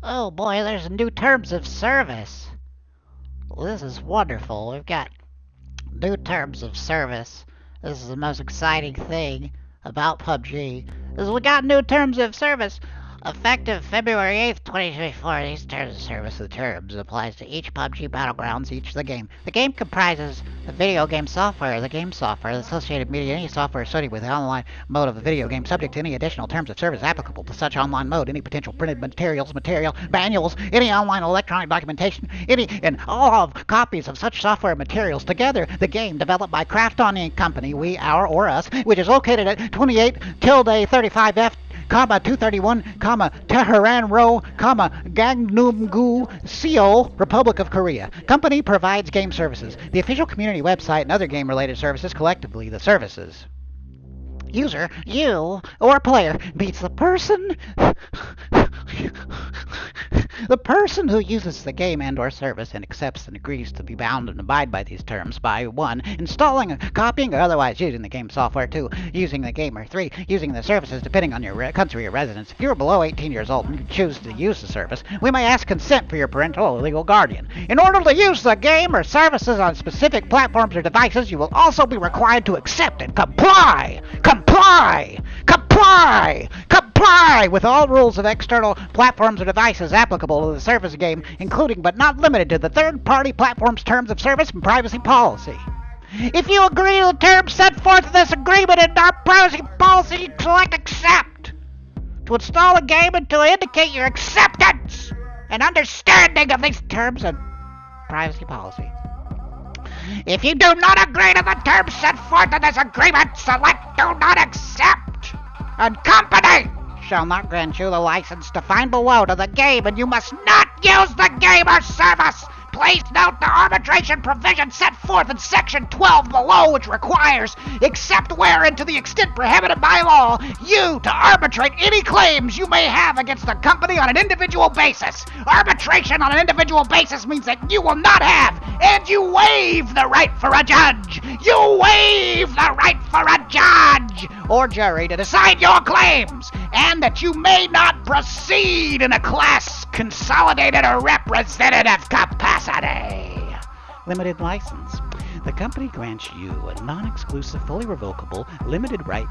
Oh boy, there's new terms of service. Well, this is wonderful. We've got new terms of service. This is the most exciting thing about PUBG. Is we got new terms of service. Effective February 8th, 2024, these terms of service, the terms applies to each PUBG Battlegrounds, each of the game. The game comprises the video game software, the game software, the associated media, any software associated with the online mode of the video game, subject to any additional terms of service applicable to such online mode, any potential printed materials, manuals, any online electronic documentation, any and all of copies of such software materials. Together, the game developed by Krafton Inc. Company, we, our, or us, which is located at 28-35F 231, Tehran Row, Gangnam-gu, Seoul, Republic of Korea. Company provides game services. The official community website and other game-related services, collectively the services. User, you, or player meets the person who uses the game and or service and accepts and agrees to be bound and abide by these terms by 1. Installing, copying, or otherwise using the game software. 2. Using the game, or 3. Using the services depending on your country of residence. If you are below 18 years old and you choose to use the service, we may ask consent for your parental or legal guardian. In order to use the game or services on specific platforms or devices, you will also be required to accept and comply with all rules of external platforms or devices applicable to the service game, including but not limited to the third-party platform's terms of service and privacy policy. If you agree to the terms set forth in this agreement and our privacy policy, select accept. To install a game and to indicate your acceptance and understanding of these terms and privacy policy. If you do not agree to the terms set forth in this agreement, select do not accept. And company shall not grant you the license to find below to the game, and you must not use the game or service. Please note the arbitration provision set forth in Section 12 below, which requires, except where and to the extent prohibited by law, you to arbitrate any claims you may have against the company on an individual basis. Arbitration on an individual basis means that you will not have, and you waive the right for a judge. You waive the right for a judge or jury to decide your claims, and that you may not proceed in a class, consolidated, or representative capacity. Limited license. The company grants you a non-exclusive, fully revocable, limited right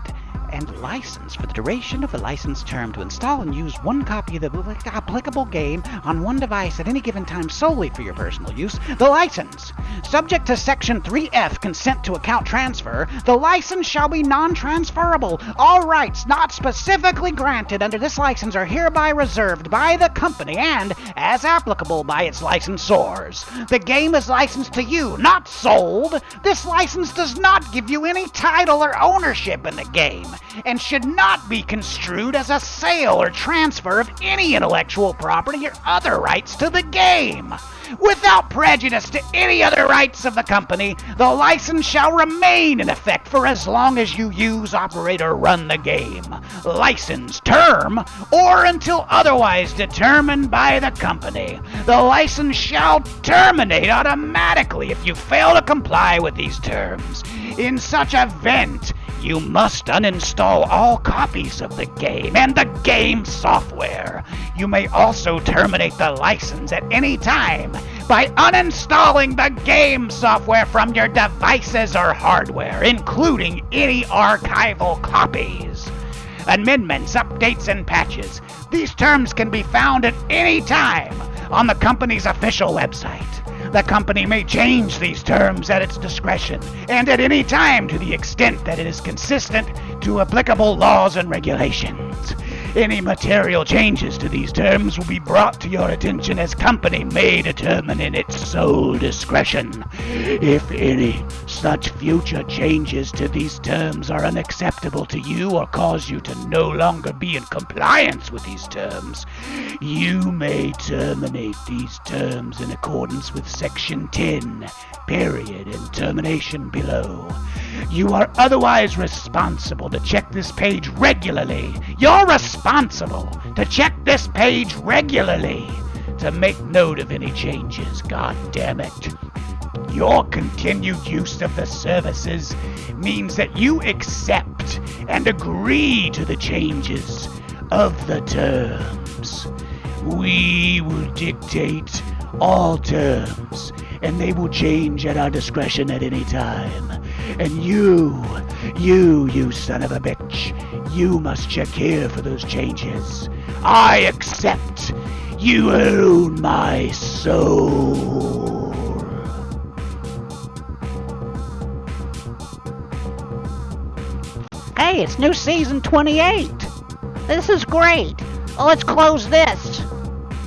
and license for the duration of the license term to install and use one copy of the applicable game on one device at any given time solely for your personal use. The license. Subject to Section 3F, consent to account transfer, the license shall be non-transferable. All rights not specifically granted under this license are hereby reserved by the company and, as applicable, by its licensors. The game is licensed to you, not sold. This license does not give you any title or ownership in the game, and should not be construed as a sale or transfer of any intellectual property or other rights to the game. Without prejudice to any other rights of the company, the license shall remain in effect for as long as you use, operate, or run the game. License term, or until otherwise determined by the company. The license shall terminate automatically if you fail to comply with these terms. In such event, you must uninstall all copies of the game and the game software. You may also terminate the license at any time by uninstalling the game software from your devices or hardware, including any archival copies. Amendments, updates, and patches. These terms can be found at any time on the company's official website. The company may change these terms at its discretion and at any time to the extent that it is consistent to applicable laws and regulations. Any material changes to these terms will be brought to your attention as company may determine in its sole discretion. If any such future changes to these terms are unacceptable to you or cause you to no longer be in compliance with these terms, you may terminate these terms in accordance with Section 10, period, and termination below. You are otherwise responsible to check this page regularly. You're responsible to check this page regularly to make note of any changes. God damn it. Your continued use of the services means that you accept and agree to the changes of the terms. We will dictate all terms, and they will change at our discretion at any time. And you son of a bitch, you must check here for those changes. I accept. You own my soul. Hey, it's new season 28. This is great. Let's close this.